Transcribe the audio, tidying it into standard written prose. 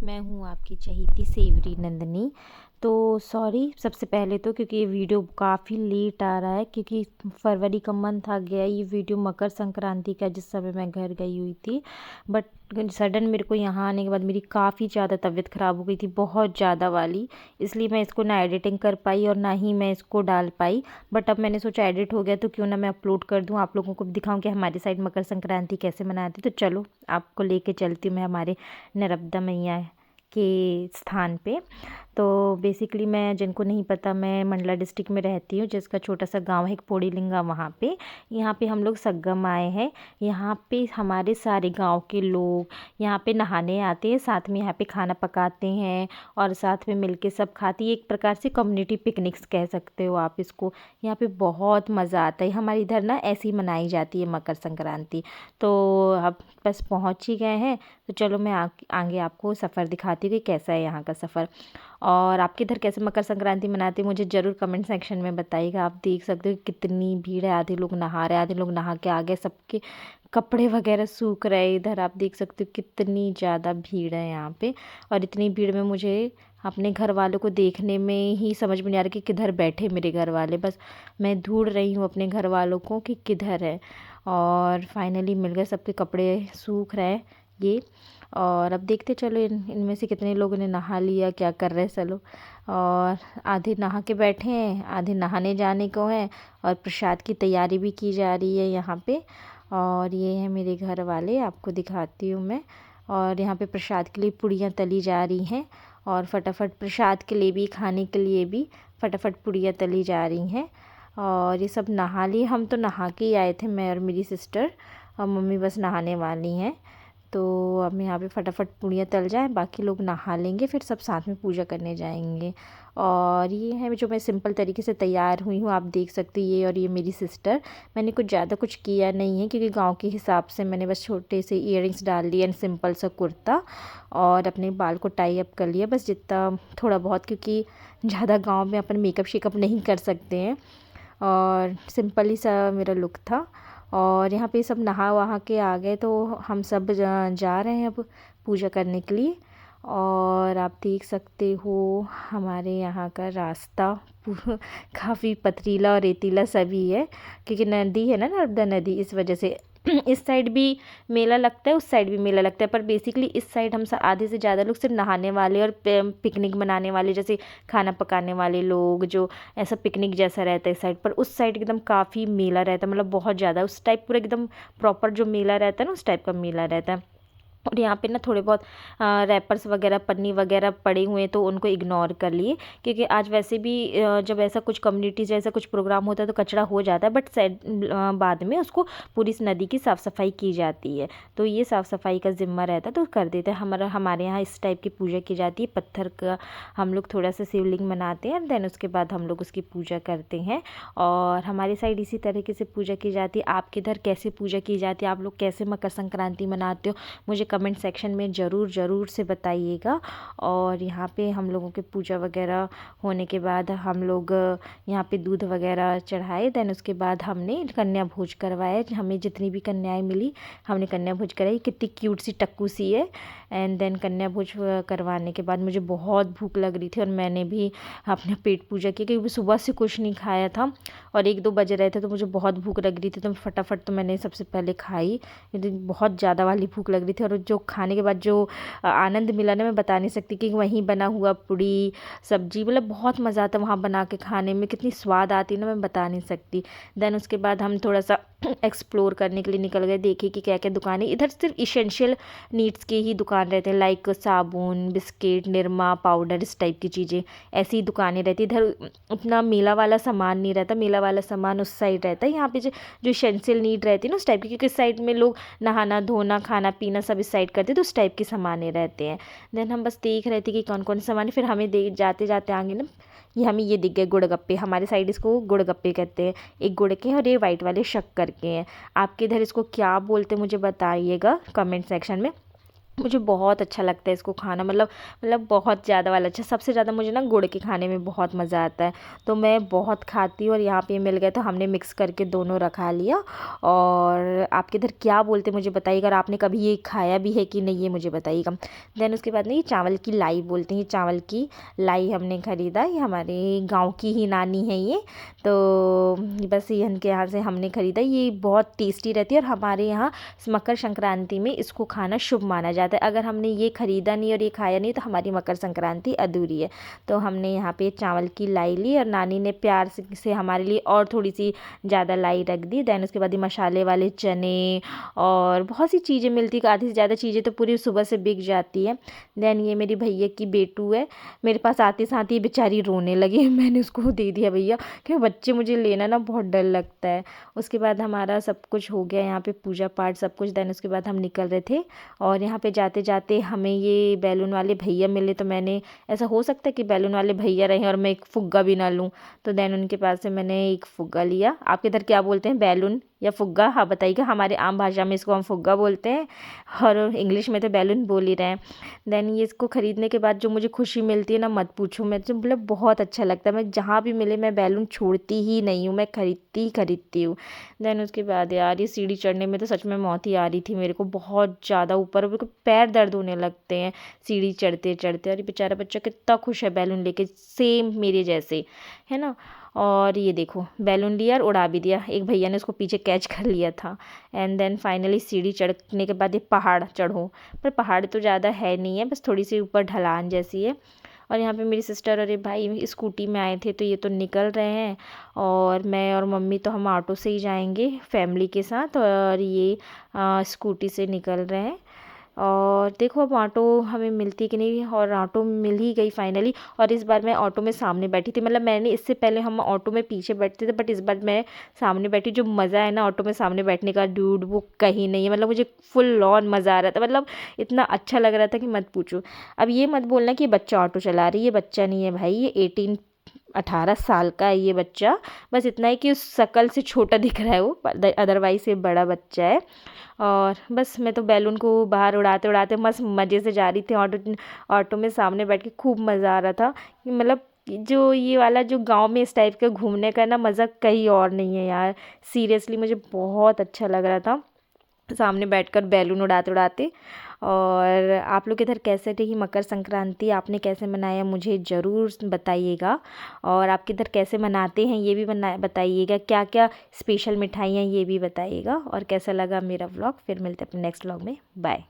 मैं हूँ आपकी चहेती सेवरी नंदनी। तो सॉरी सबसे पहले तो, क्योंकि ये वीडियो काफ़ी लेट आ रहा है, क्योंकि फरवरी का मंथ आ गया। ये वीडियो मकर संक्रांति का, जिस समय मैं घर गई हुई थी। बट सडन मेरे को यहाँ आने के बाद मेरी काफ़ी ज़्यादा तबीयत ख़राब हो गई थी, बहुत ज़्यादा वाली। इसलिए मैं इसको ना एडिटिंग कर पाई और ना ही मैं इसको डाल पाई। बट अब मैंने सोचा एडिट हो गया तो क्यों ना मैं अपलोड कर दूँ, आप लोगों को भी दिखाऊँ कि हमारी साइड मकर संक्रांति कैसे मनाती। तो चलो आपको लेके चलती हूँ मैं हमारे नर्मदा मैया के स्थान पे। तो बेसिकली मैं, जिनको नहीं पता, मैं मंडला डिस्ट्रिक्ट में रहती हूँ, जिसका छोटा सा गांव है एक पोड़ीलिंगा। वहाँ पे यहाँ पे हम लोग संगम आए हैं। यहाँ पे हमारे सारे गांव के लोग यहाँ पे नहाने आते हैं, साथ में यहाँ पे खाना पकाते हैं और साथ में मिलके सब खाते हैं। एक प्रकार से कम्युनिटी पिकनिक्स कह सकते हो आप इसको। यहाँ पे बहुत मज़ा आता है। हमारे इधर ना ऐसी मनाई जाती है मकर संक्रांति। तो अब बस पहुँच ही गए हैं, तो चलो मैं आगे आपको सफ़र दिखाती हूँ कि कैसा है यहाँ का सफ़र। और आपके इधर कैसे मकर संक्रांति मनाते हैं मुझे ज़रूर कमेंट सेक्शन में बताइएगा। आप देख सकते हो कितनी भीड़ है, आधे लोग नहा रहे हैं, आधे लोग नहा के आ गए, सबके कपड़े वगैरह सूख रहे हैं। इधर आप देख सकते हो कितनी ज़्यादा भीड़ है यहाँ पे। और इतनी भीड़ में मुझे अपने घर वालों को देखने में ही समझ में नहीं आ रहा कि किधर बैठे मेरे घर वाले। बस मैं ढूंढ रही हूँ अपने घर वालों को कि किधर है। और फाइनली मिल गए, सबके कपड़े सूख रहे हैं ये। और अब देखते चलो इनमें से कितने लोगों ने नहा लिया, क्या कर रहे हैं चलो। और आधे नहा के बैठे हैं, आधे नहाने जाने को हैं। और प्रसाद की तैयारी भी की जा रही है यहाँ पे। और ये है मेरे घर वाले, आपको दिखाती हूँ मैं। और यहाँ पे प्रसाद के लिए पुड़ियाँ तली जा रही हैं। और फटाफट प्रसाद के लिए भी, खाने के लिए भी फटाफट पुड़ियाँ तली जा रही हैं। और ये सब नहा लिए, हम तो नहा के ही आए थे, मैं और मेरी सिस्टर। और मम्मी बस नहाने वाली हैं। तो अब यहाँ पे फटाफट पूड़ियाँ तल जाएँ, बाकी लोग नहा लेंगे, फिर सब साथ में पूजा करने जाएंगे। और ये है जो मैं सिंपल तरीके से तैयार हुई हूँ, आप देख सकते हैं। ये और ये मेरी सिस्टर। मैंने कुछ ज़्यादा कुछ किया नहीं है, क्योंकि गांव के हिसाब से मैंने बस छोटे से इयररिंग्स डाल लिए एंड सिंपल सा कुर्ता। और अपने बाल को टाई अप कर लिया, बस जितना थोड़ा बहुत, क्योंकि ज़्यादा गाँव में अपन मेकअप शेकअप नहीं कर सकते हैं। और सिंपल ही सा मेरा लुक था। और यहाँ पे सब नहा वहा के आ गए, तो हम सब जा रहे हैं अब पूजा करने के लिए। और आप देख सकते हो हमारे यहाँ का रास्ता काफ़ी पथरीला और रेतीला सभी है, क्योंकि नदी है ना, नर्मदा नदी, इस वजह से इस साइड भी मेला लगता है, उस साइड भी मेला लगता है। पर बेसिकली इस साइड हम आधे से ज़्यादा लोग सिर्फ नहाने वाले और पिकनिक मनाने वाले, जैसे खाना पकाने वाले लोग, जो ऐसा पिकनिक जैसा रहता है इस साइड पर। उस साइड एकदम काफ़ी मेला रहता है, मतलब बहुत ज़्यादा उस टाइप, पूरा एकदम प्रॉपर जो मेला रहता है ना, उस टाइप का मेला रहता है। और यहाँ पे ना थोड़े बहुत रैपर्स वगैरह, पन्नी वगैरह पड़े हुए हैं, तो उनको इग्नोर कर लिए, क्योंकि आज वैसे भी जब ऐसा कुछ कम्युनिटी जैसा कुछ प्रोग्राम होता है तो कचरा हो जाता है। बट बाद में उसको पूरी इस नदी की साफ़ सफाई की जाती है, तो ये साफ़ सफाई का ज़िम्मा रहता है, तो कर देते हैं। हमारे यहाँ इस टाइप की पूजा की जाती है। पत्थर का हम लोग थोड़ा सा शिवलिंग बनाते हैं, देन उसके बाद हम लोग उसकी पूजा करते हैं। और हमारी साइड इसी तरीके से पूजा की जाती है। आपके इधर कैसे पूजा की जाती है, आप लोग कैसे मकर संक्रांति मनाते हो, मुझे कमेंट सेक्शन में ज़रूर से बताइएगा। और यहाँ पे हम लोगों के पूजा वगैरह होने के बाद हम लोग यहाँ पे दूध वगैरह चढ़ाए, देन उसके बाद हमने कन्या भोज करवाया। हमें जितनी भी कन्याएं मिली हमने कन्या भोज कराई। कितनी क्यूट सी टक्कू सी है। एंड देन कन्या भोज करवाने के बाद मुझे बहुत भूख लग रही थी, और मैंने भी अपना पेट पूजा किया, क्योंकि सुबह से कुछ नहीं खाया था और 1-2 बज रहे थे, तो मुझे बहुत भूख लग रही थी। तो फटाफट तो मैंने सबसे पहले खाई, बहुत ज़्यादा वाली भूख लग रही थी। और जो खाने के बाद जो आनंद मिला ना, मैं बता नहीं सकती। कि वहीं बना हुआ पूड़ी सब्जी, मतलब बहुत मज़ा आता वहाँ बना के खाने में, कितनी स्वाद आती ना, मैं बता नहीं सकती। देन उसके बाद हम थोड़ा सा एक्सप्लोर करने के लिए निकल गए, देखे कि क्या क्या दुकानें। इधर सिर्फ इसेंशियल नीड्स के ही दुकान रहते हैं, लाइक साबुन, बिस्किट, निरमा पाउडर, इस टाइप की चीज़ें, ऐसी दुकानें रहती। इधर उतना मेला वाला सामान नहीं रहता, मेला वाला सामान उस साइड रहता है। यहाँ पे जो इसेंशियल नीड रहती है ना, उस टाइप की, क्योंकि इस साइड में लोग नहाना धोना खाना पीना सब इस साइड करते, तो उस टाइप के सामाने रहते हैं। देन हम बस देख रहे थे कि कौन कौन से सामान। फिर हमें जाते जाते आगे ना, ये हमें ये दिख गए गुड़गप्पे। हमारे साइड इसको गुड़गप्पे कहते हैं। एक गुड़ के हैं और ये वाइट वाले शक्कर के हैं। आपके इधर इसको क्या बोलते हैं मुझे बताइएगा कमेंट सेक्शन में। मुझे बहुत अच्छा लगता है इसको खाना, मतलब बहुत ज़्यादा वाला अच्छा। सबसे ज़्यादा मुझे ना गुड़ के खाने में बहुत मज़ा आता है, तो मैं बहुत खाती हूँ। और यहाँ पे मिल गए तो हमने मिक्स करके दोनों रखा लिया। और आपके इधर क्या बोलते हैं मुझे बताइएगा, और आपने कभी ये खाया भी है कि नहीं ये मुझे बताइएगा। देन उसके बाद ना ये चावल की लाई बोलते हैं, ये चावल की लाई हमने ख़रीदा, ये हमारे गाँव की ही नानी है ये। तो बस ये इनके यहाँ से हमने ख़रीदा, ये बहुत टेस्टी रहती है। और हमारे यहाँ मकर संक्रांति में इसको खाना शुभ माना जाता है। अगर हमने ये ख़रीदा नहीं और ये खाया नहीं तो हमारी मकर संक्रांति अधूरी है। तो हमने यहाँ पे चावल की लाई ली, और नानी ने प्यार से हमारे लिए और थोड़ी सी ज़्यादा लाई रख दी। दैन उसके बाद ये मसाले वाले चने और बहुत सी चीज़ें मिलती, आधी से ज़्यादा चीज़ें तो पूरी सुबह से बिक जाती है। दैन ये मेरी भैया की बेटू है, मेरे पास आते साथ ही बेचारी रोने लगी। मैंने उसको दे दिया भैया, क्योंकि बच्चे मुझे लेना ना बहुत डर लगता है। उसके बाद हमारा सब कुछ हो गया यहाँ पे, पूजा पाठ सब कुछ। दैन उसके बाद हम निकल रहे थे, और यहाँ पे जाते जाते हमें ये बैलून वाले भैया मिले। तो मैंने, ऐसा हो सकता है कि बैलून वाले भैया रहे और मैं एक फुग्गा भी ना लूँ, तो दैन उनके पास से मैंने एक फुग्गा लिया। आपके इधर क्या बोलते हैं, बैलून या फुग्गा? हाँ बताइएगा। हमारे आम भाषा में इसको हम फुग्गा बोलते हैं, और इंग्लिश में तो बैलून बोल ही रहे हैं। दैन ये इसको ख़रीदने के बाद जो मुझे खुशी मिलती है ना, मत पूछो। मैं तो मतलब बहुत अच्छा लगता है, मैं जहाँ भी मिले मैं बैलून छोड़ती ही नहीं हूँ, मैं खरीदती ही खरीदती हूँ। दैन उसके बाद यार ये सीढ़ी चढ़ने में तो सच में मौत ही आ रही थी मेरे को, बहुत ज़्यादा ऊपर, मेरे को पैर दर्द होने लगते हैं सीढ़ी चढ़ते चढ़ते। और ये बेचारा बच्चा कितना खुश है बैलून लेके, सेम मेरे जैसे, है ना। और ये देखो बैलून लिया और उड़ा भी दिया, एक भैया ने उसको पीछे कैच कर लिया था। एंड देन फाइनली सीढ़ी चढ़ने के बाद ये पहाड़ चढ़ो, पर पहाड़ तो ज़्यादा है नहीं है, बस थोड़ी सी ऊपर ढलान जैसी है। और यहाँ पे मेरी सिस्टर और ये भाई स्कूटी में आए थे, तो ये तो निकल रहे हैं। और मैं और मम्मी तो हम ऑटो से ही जाएंगे फैमिली के साथ, और ये स्कूटी से निकल रहे हैं। और देखो अब ऑटो हमें मिलती कि नहीं, और ऑटो मिल ही गई फाइनली। और इस बार मैं ऑटो में सामने बैठी थी, मतलब मैंने इससे पहले हम ऑटो में पीछे बैठते थे, बट इस बार मैं सामने बैठी। जो मज़ा है ना ऑटो में सामने बैठने का डूड, वो कहीं नहीं है। मतलब मुझे फुल ऑन मज़ा आ रहा था, मतलब इतना अच्छा लग रहा था कि मत पूछो। अब ये मत बोलना कि बच्चा ऑटो चला रही है, बच्चा नहीं है भाई, ये 18 साल का है ये बच्चा। बस इतना है कि उस शक्ल से छोटा दिख रहा है वो, अदरवाइज़ ये बड़ा बच्चा है। और बस मैं तो बैलून को बाहर उड़ाते उड़ाते मस्त मज़े से जा रही थी ऑटो ऑटो में, सामने बैठ के खूब मज़ा आ रहा था। मतलब जो ये वाला जो गांव में इस टाइप का घूमने का ना मज़ा कहीं और नहीं है यार, सीरियसली मुझे बहुत अच्छा लग रहा था सामने बैठकर बैलून उड़ाते उड़ाते। और आप लोग इधर कैसे रही मकर संक्रांति, आपने कैसे मनाया मुझे ज़रूर बताइएगा। और आपके इधर कैसे मनाते हैं ये भी बताइएगा, क्या क्या स्पेशल मिठाइयाँ ये भी बताइएगा। और कैसा लगा मेरा व्लॉग, फिर मिलते हैं अपने नेक्स्ट व्लॉग में, बाय।